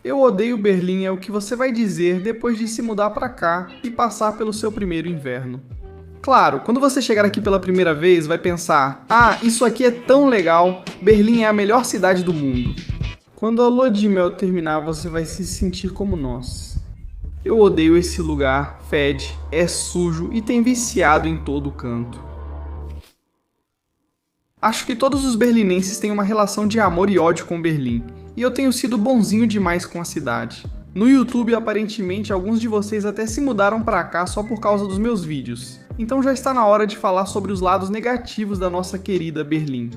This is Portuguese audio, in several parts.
Eu odeio Berlim é o que você vai dizer depois de se mudar pra cá e passar pelo seu primeiro inverno. Claro, quando você chegar aqui pela primeira vez, vai pensar: ah, isso aqui é tão legal, Berlim é a melhor cidade do mundo. Quando a lua de mel terminar, você vai se sentir como nós. Eu odeio esse lugar, fede, é sujo e tem viciado em todo canto. Acho que todos os berlinenses têm uma relação de amor e ódio com Berlim, e eu tenho sido bonzinho demais com a cidade. No YouTube, aparentemente, alguns de vocês até se mudaram pra cá só por causa dos meus vídeos. Então já está na hora de falar sobre os lados negativos da nossa querida Berlim.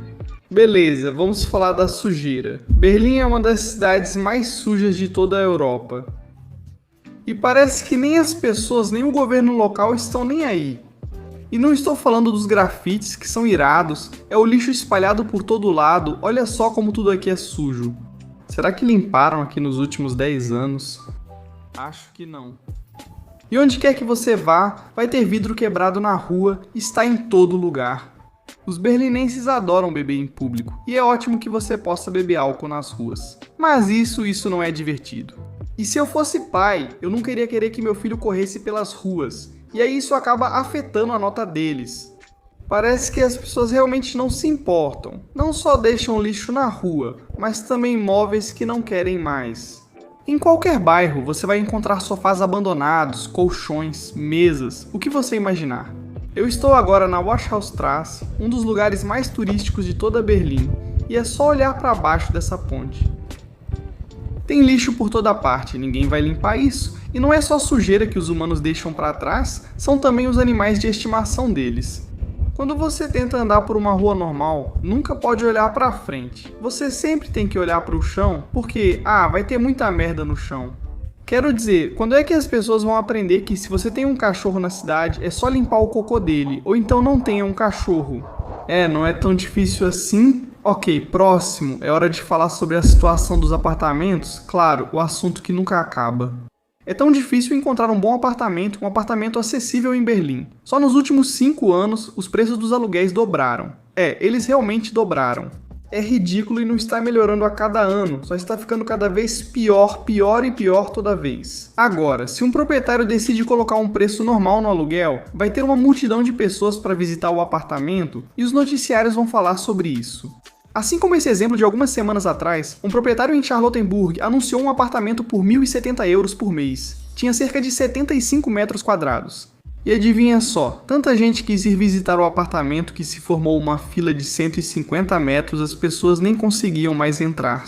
Beleza, vamos falar da sujeira. Berlim é uma das cidades mais sujas de toda a Europa. E parece que nem as pessoas nem o governo local estão nem aí. E não estou falando dos grafites, que são irados, é o lixo espalhado por todo lado, olha só como tudo aqui é sujo. Será que limparam aqui nos últimos 10 anos? Acho que não. E onde quer que você vá, vai ter vidro quebrado na rua, está em todo lugar. Os berlinenses adoram beber em público, e é ótimo que você possa beber álcool nas ruas. Mas isso não é divertido. E se eu fosse pai, eu não queria querer que meu filho corresse pelas ruas, e aí isso acaba afetando a nota deles. Parece que as pessoas realmente não se importam. Não só deixam lixo na rua, mas também móveis que não querem mais. Em qualquer bairro, você vai encontrar sofás abandonados, colchões, mesas, o que você imaginar. Eu estou agora na Waschhausstraße, um dos lugares mais turísticos de toda Berlim, e é só olhar para baixo dessa ponte. Tem lixo por toda parte, ninguém vai limpar isso. E não é só sujeira que os humanos deixam para trás, são também os animais de estimação deles. Quando você tenta andar por uma rua normal, nunca pode olhar para frente. Você sempre tem que olhar para o chão, porque, vai ter muita merda no chão. Quero dizer, quando é que as pessoas vão aprender que se você tem um cachorro na cidade, é só limpar o cocô dele, ou então não tenha um cachorro? Não é tão difícil assim? Ok, próximo, é hora de falar sobre a situação dos apartamentos, claro, o assunto que nunca acaba. É tão difícil encontrar um apartamento acessível em Berlim. Só nos últimos 5 anos, os preços dos aluguéis dobraram. Eles realmente dobraram. É ridículo e não está melhorando a cada ano, só está ficando cada vez pior e pior toda vez. Agora, se um proprietário decide colocar um preço normal no aluguel, vai ter uma multidão de pessoas para visitar o apartamento e os noticiários vão falar sobre isso. Assim como esse exemplo de algumas semanas atrás, um proprietário em Charlottenburg anunciou um apartamento por 1.070 euros por mês. Tinha cerca de 75 metros quadrados. E adivinha só, tanta gente quis ir visitar o apartamento que se formou uma fila de 150 metros, as pessoas nem conseguiam mais entrar.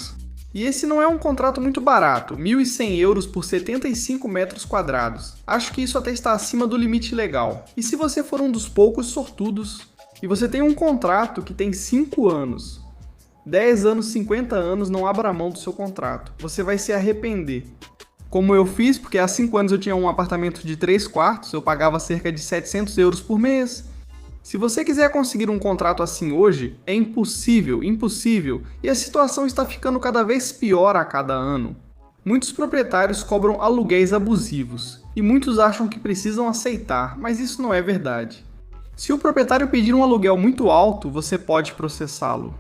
E esse não é um contrato muito barato, 1.100 euros por 75 metros quadrados. Acho que isso até está acima do limite legal. E se você for um dos poucos sortudos, e você tem um contrato que tem 5 anos, 10 anos, 50 anos, não abra mão do seu contrato. Você vai se arrepender. Como eu fiz, porque há 5 anos eu tinha um apartamento de 3 quartos, eu pagava cerca de 700 euros por mês. Se você quiser conseguir um contrato assim hoje, é impossível, e a situação está ficando cada vez pior a cada ano. Muitos proprietários cobram aluguéis abusivos, e muitos acham que precisam aceitar, mas isso não é verdade. Se o proprietário pedir um aluguel muito alto, você pode processá-lo.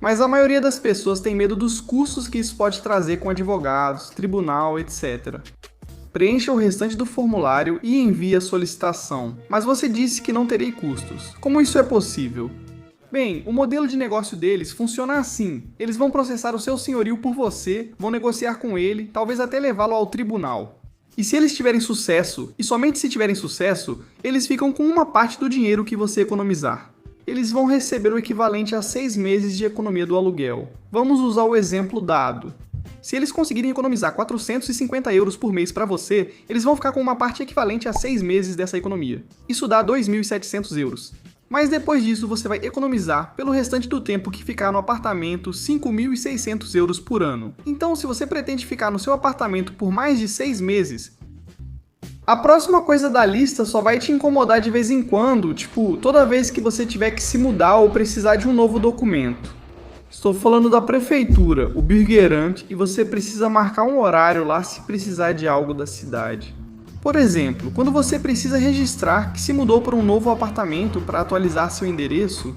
Mas a maioria das pessoas tem medo dos custos que isso pode trazer com advogados, tribunal, etc. Preencha o restante do formulário e envie a solicitação. Mas você disse que não terei custos. Como isso é possível? Bem, o modelo de negócio deles funciona assim. Eles vão processar o seu senhorio por você, vão negociar com ele, talvez até levá-lo ao tribunal. E se eles tiverem sucesso, e somente se tiverem sucesso, eles ficam com uma parte do dinheiro que você economizar. Eles vão receber o equivalente a 6 meses de economia do aluguel. Vamos usar o exemplo dado. Se eles conseguirem economizar 450 euros por mês para você, eles vão ficar com uma parte equivalente a 6 meses dessa economia. Isso dá 2.700 euros. Mas depois disso você vai economizar, pelo restante do tempo que ficar no apartamento, 5.600 euros por ano. Então, se você pretende ficar no seu apartamento por mais de 6 meses, a próxima coisa da lista só vai te incomodar de vez em quando, tipo, toda vez que você tiver que se mudar ou precisar de um novo documento. Estou falando da prefeitura, o Bürgeramt, e você precisa marcar um horário lá se precisar de algo da cidade. Por exemplo, quando você precisa registrar que se mudou para um novo apartamento para atualizar seu endereço,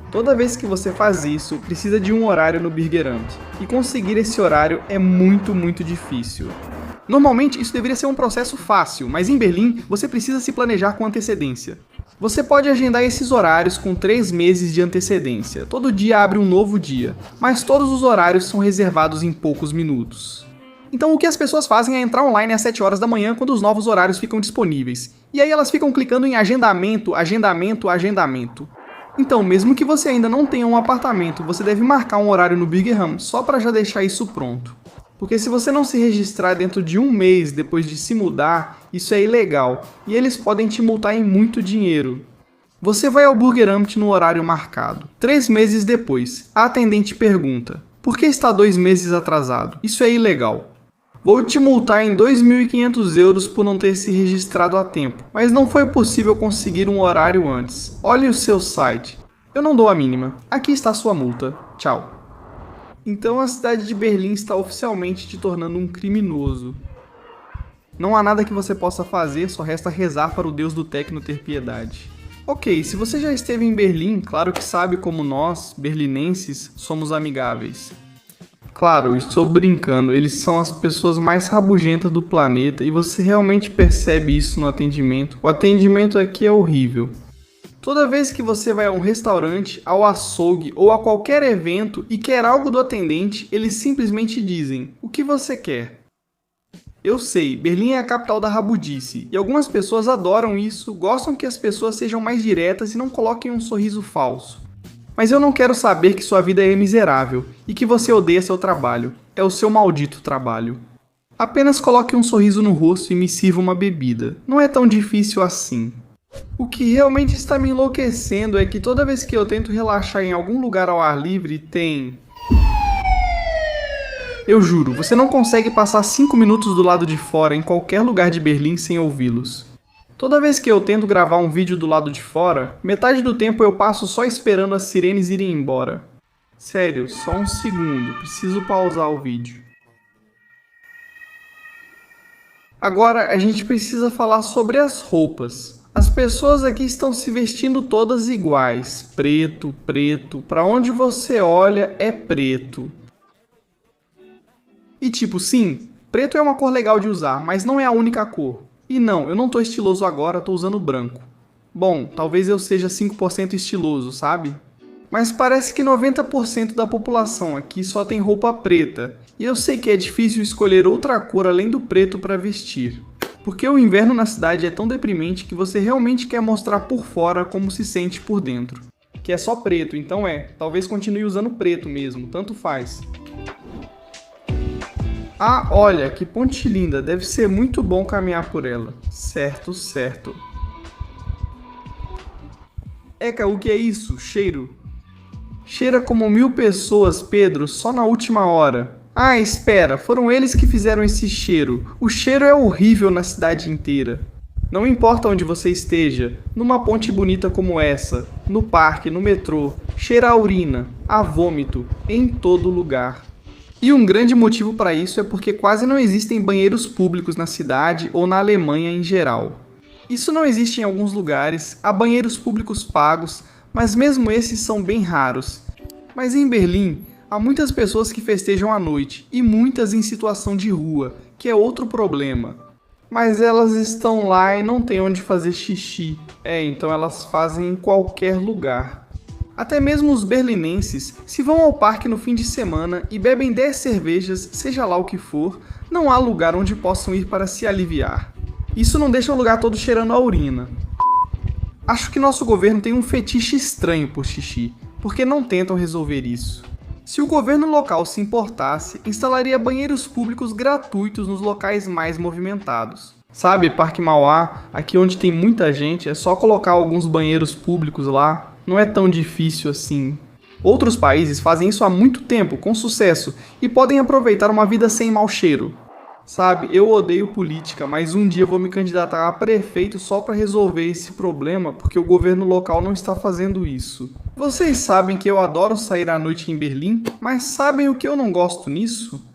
Toda vez que você faz isso, precisa de um horário no Burgeramt, e conseguir esse horário é muito difícil. Normalmente isso deveria ser um processo fácil, mas em Berlim você precisa se planejar com antecedência. Você pode agendar esses horários com 3 meses de antecedência, todo dia abre um novo dia, mas todos os horários são reservados em poucos minutos. Então o que as pessoas fazem é entrar online às 7 horas da manhã quando os novos horários ficam disponíveis, e aí elas ficam clicando em agendamento. Então, mesmo que você ainda não tenha um apartamento, você deve marcar um horário no Burgeramt só para já deixar isso pronto. Porque se você não se registrar dentro de um mês depois de se mudar, isso é ilegal, e eles podem te multar em muito dinheiro. Você vai ao Burgeramt no horário marcado. 3 meses depois, a atendente pergunta: por que está 2 meses atrasado? Isso é ilegal. Vou te multar em 2.500 euros por não ter se registrado a tempo, mas não foi possível conseguir um horário antes. Olhe o seu site. Eu não dou a mínima. Aqui está sua multa. Tchau. Então a cidade de Berlim está oficialmente te tornando um criminoso. Não há nada que você possa fazer, só resta rezar para o Deus do Tecno ter piedade. Ok, se você já esteve em Berlim, claro que sabe como nós, berlinenses, somos amigáveis. Claro, estou brincando, eles são as pessoas mais rabugentas do planeta e você realmente percebe isso no atendimento. O atendimento aqui é horrível. Toda vez que você vai a um restaurante, ao açougue ou a qualquer evento e quer algo do atendente, eles simplesmente dizem: o que você quer? Eu sei, Berlim é a capital da rabudice, e algumas pessoas adoram isso, gostam que as pessoas sejam mais diretas e não coloquem um sorriso falso. Mas eu não quero saber que sua vida é miserável e que você odeia seu trabalho. É o seu maldito trabalho. Apenas coloque um sorriso no rosto e me sirva uma bebida. Não é tão difícil assim. O que realmente está me enlouquecendo é que toda vez que eu tento relaxar em algum lugar ao ar livre, tem... Eu juro, você não consegue passar 5 minutos do lado de fora em qualquer lugar de Berlim sem ouvi-los. Toda vez que eu tento gravar um vídeo do lado de fora, metade do tempo eu passo só esperando as sirenes irem embora. Sério, só um segundo, preciso pausar o vídeo. Agora a gente precisa falar sobre as roupas. As pessoas aqui estão se vestindo todas iguais, preto, pra onde você olha é preto. E tipo, sim, preto é uma cor legal de usar, mas não é a única cor. E não, eu não tô estiloso agora, tô usando branco. Bom, talvez eu seja 5% estiloso, sabe? Mas parece que 90% da população aqui só tem roupa preta. E eu sei que é difícil escolher outra cor além do preto para vestir. Porque o inverno na cidade é tão deprimente que você realmente quer mostrar por fora como se sente por dentro. Que é só preto, então talvez continue usando preto mesmo, tanto faz. Ah, olha, que ponte linda, deve ser muito bom caminhar por ela. Certo. Eca, o que é isso? Cheiro. Cheira como 1000 pessoas, Pedro, só na última hora. Ah, espera, foram eles que fizeram esse cheiro. O cheiro é horrível na cidade inteira. Não importa onde você esteja, numa ponte bonita como essa, no parque, no metrô, cheira a urina, a vômito, em todo lugar. E um grande motivo para isso é porque quase não existem banheiros públicos na cidade ou na Alemanha em geral. Isso não existe em alguns lugares, há banheiros públicos pagos, mas mesmo esses são bem raros. Mas em Berlim, há muitas pessoas que festejam à noite, e muitas em situação de rua, que é outro problema. Mas elas estão lá e não têm onde fazer xixi. Então elas fazem em qualquer lugar. Até mesmo os berlinenses, se vão ao parque no fim de semana e bebem 10 cervejas, seja lá o que for, não há lugar onde possam ir para se aliviar. Isso não deixa o lugar todo cheirando a urina. Acho que nosso governo tem um fetiche estranho por xixi, porque não tentam resolver isso. Se o governo local se importasse, instalaria banheiros públicos gratuitos nos locais mais movimentados. Sabe, Parque Mauá, aqui onde tem muita gente, é só colocar alguns banheiros públicos lá. Não é tão difícil assim. Outros países fazem isso há muito tempo, com sucesso, e podem aproveitar uma vida sem mau cheiro. Sabe, eu odeio política, mas um dia vou me candidatar a prefeito só para resolver esse problema, porque o governo local não está fazendo isso. Vocês sabem que eu adoro sair à noite em Berlim, mas sabem o que eu não gosto nisso?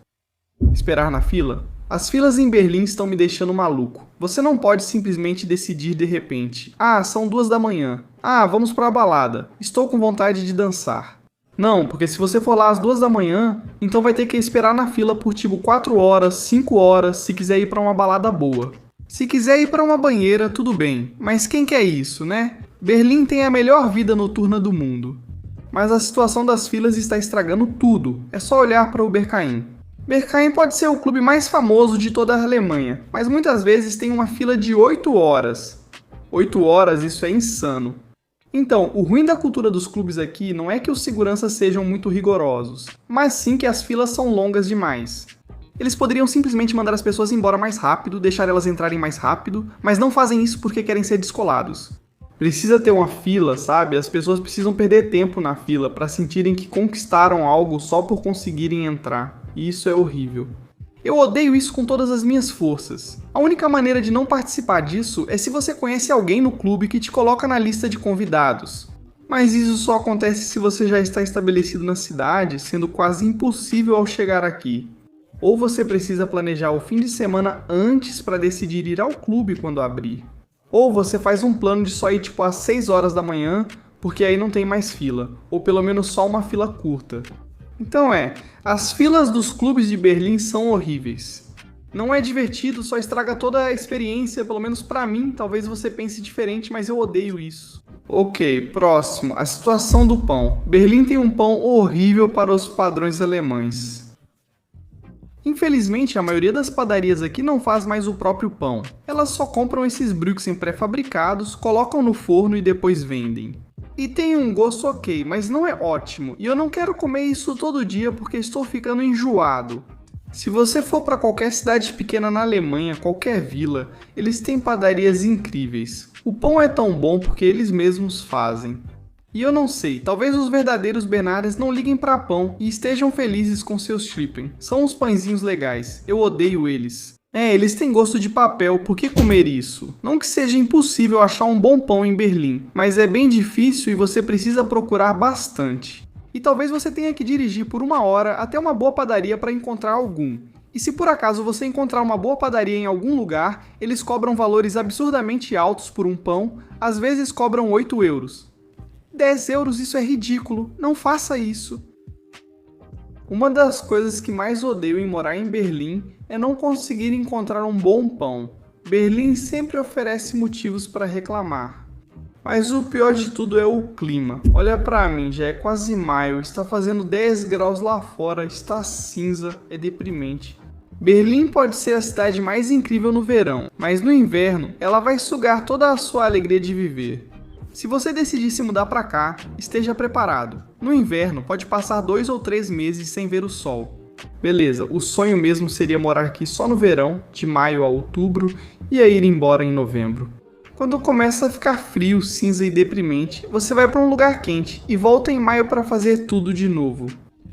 Esperar na fila. As filas em Berlim estão me deixando maluco. Você não pode simplesmente decidir de repente. Ah, são 2 da manhã. Ah, vamos para a balada. Estou com vontade de dançar. Não, porque se você for lá às 2 da manhã, então vai ter que esperar na fila por tipo 4 horas, 5 horas, se quiser ir para uma balada boa. Se quiser ir para uma banheira, tudo bem, mas quem quer isso, né? Berlim tem a melhor vida noturna do mundo. Mas a situação das filas está estragando tudo, é só olhar para o Berghain. Berghain pode ser o clube mais famoso de toda a Alemanha, mas muitas vezes tem uma fila de 8 horas. 8 horas, isso é insano. Então, o ruim da cultura dos clubes aqui não é que os seguranças sejam muito rigorosos, mas sim que as filas são longas demais. Eles poderiam simplesmente mandar as pessoas embora mais rápido, deixar elas entrarem mais rápido, mas não fazem isso porque querem ser descolados. Precisa ter uma fila, sabe? As pessoas precisam perder tempo na fila para sentirem que conquistaram algo só por conseguirem entrar. E isso é horrível. Eu odeio isso com todas as minhas forças. A única maneira de não participar disso é se você conhece alguém no clube que te coloca na lista de convidados. Mas isso só acontece se você já está estabelecido na cidade, sendo quase impossível ao chegar aqui. Ou você precisa planejar o fim de semana antes para decidir ir ao clube quando abrir. Ou você faz um plano de só ir tipo às 6 horas da manhã, porque aí não tem mais fila, ou pelo menos só uma fila curta. Então as filas dos clubes de Berlim são horríveis. Não é divertido, só estraga toda a experiência, pelo menos pra mim, talvez você pense diferente, mas eu odeio isso. Ok, próximo, a situação do pão. Berlim tem um pão horrível para os padrões alemães. Infelizmente, a maioria das padarias aqui não faz mais o próprio pão. Elas só compram esses Brötchen pré-fabricados, colocam no forno e depois vendem. E tem um gosto ok, mas não é ótimo, e eu não quero comer isso todo dia porque estou ficando enjoado. Se você for para qualquer cidade pequena na Alemanha, qualquer vila, eles têm padarias incríveis. O pão é tão bom porque eles mesmos fazem. E eu não sei, talvez os verdadeiros Bernarders não liguem para pão e estejam felizes com seus Schlippen. São uns pãezinhos legais, eu odeio eles. Eles têm gosto de papel, por que comer isso? Não que seja impossível achar um bom pão em Berlim, mas é bem difícil e você precisa procurar bastante. E talvez você tenha que dirigir por 1 hora até uma boa padaria para encontrar algum. E se por acaso você encontrar uma boa padaria em algum lugar, eles cobram valores absurdamente altos por um pão, às vezes cobram 8 euros. 10 euros, isso é ridículo, não faça isso. Uma das coisas que mais odeio em morar em Berlim é não conseguir encontrar um bom pão. Berlim sempre oferece motivos para reclamar. Mas o pior de tudo é o clima. Olha pra mim, já é quase maio, está fazendo 10 graus lá fora, está cinza, é deprimente. Berlim pode ser a cidade mais incrível no verão, mas no inverno ela vai sugar toda a sua alegria de viver. Se você decidir se mudar para cá, esteja preparado. No inverno, pode passar 2 ou 3 meses sem ver o sol. Beleza, o sonho mesmo seria morar aqui só no verão, de maio a outubro, e aí ir embora em novembro. Quando começa a ficar frio, cinza e deprimente, você vai para um lugar quente e volta em maio para fazer tudo de novo.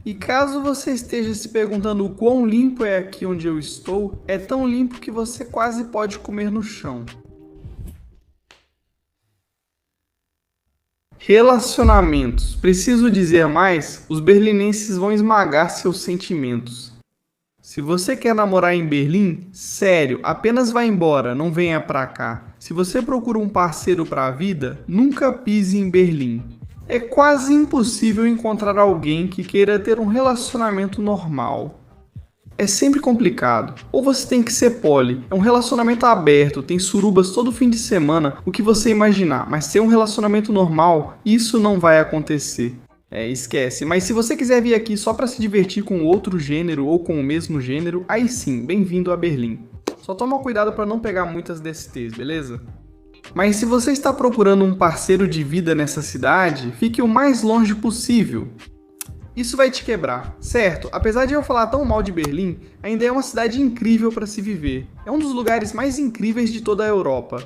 E caso você esteja se perguntando o quão limpo é aqui onde eu estou, é tão limpo que você quase pode comer no chão. Relacionamentos. Preciso dizer mais? Os berlinenses vão esmagar seus sentimentos. Se você quer namorar em Berlim, sério, apenas vá embora, não venha pra cá. Se você procura um parceiro pra vida, nunca pise em Berlim. É quase impossível encontrar alguém que queira ter um relacionamento normal. É sempre complicado. Ou você tem que ser poli, é um relacionamento aberto, tem surubas todo fim de semana, o que você imaginar, mas ser um relacionamento normal, isso não vai acontecer. Esquece. Mas se você quiser vir aqui só pra se divertir com outro gênero ou com o mesmo gênero, aí sim, bem-vindo a Berlim. Só toma cuidado pra não pegar muitas DSTs, beleza? Mas se você está procurando um parceiro de vida nessa cidade, fique o mais longe possível. Isso vai te quebrar, certo? Apesar de eu falar tão mal de Berlim, ainda é uma cidade incrível para se viver. É um dos lugares mais incríveis de toda a Europa.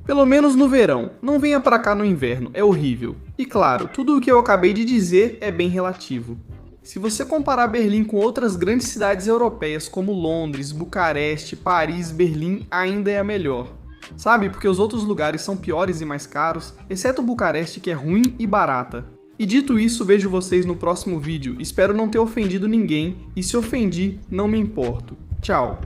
Pelo menos no verão, não venha pra cá no inverno, é horrível. E claro, tudo o que eu acabei de dizer é bem relativo. Se você comparar Berlim com outras grandes cidades europeias como Londres, Bucareste, Paris, Berlim ainda é a melhor. Sabe, porque os outros lugares são piores e mais caros, exceto Bucareste que é ruim e barata. E dito isso, vejo vocês no próximo vídeo. Espero não ter ofendido ninguém, e se ofendi, não me importo. Tchau!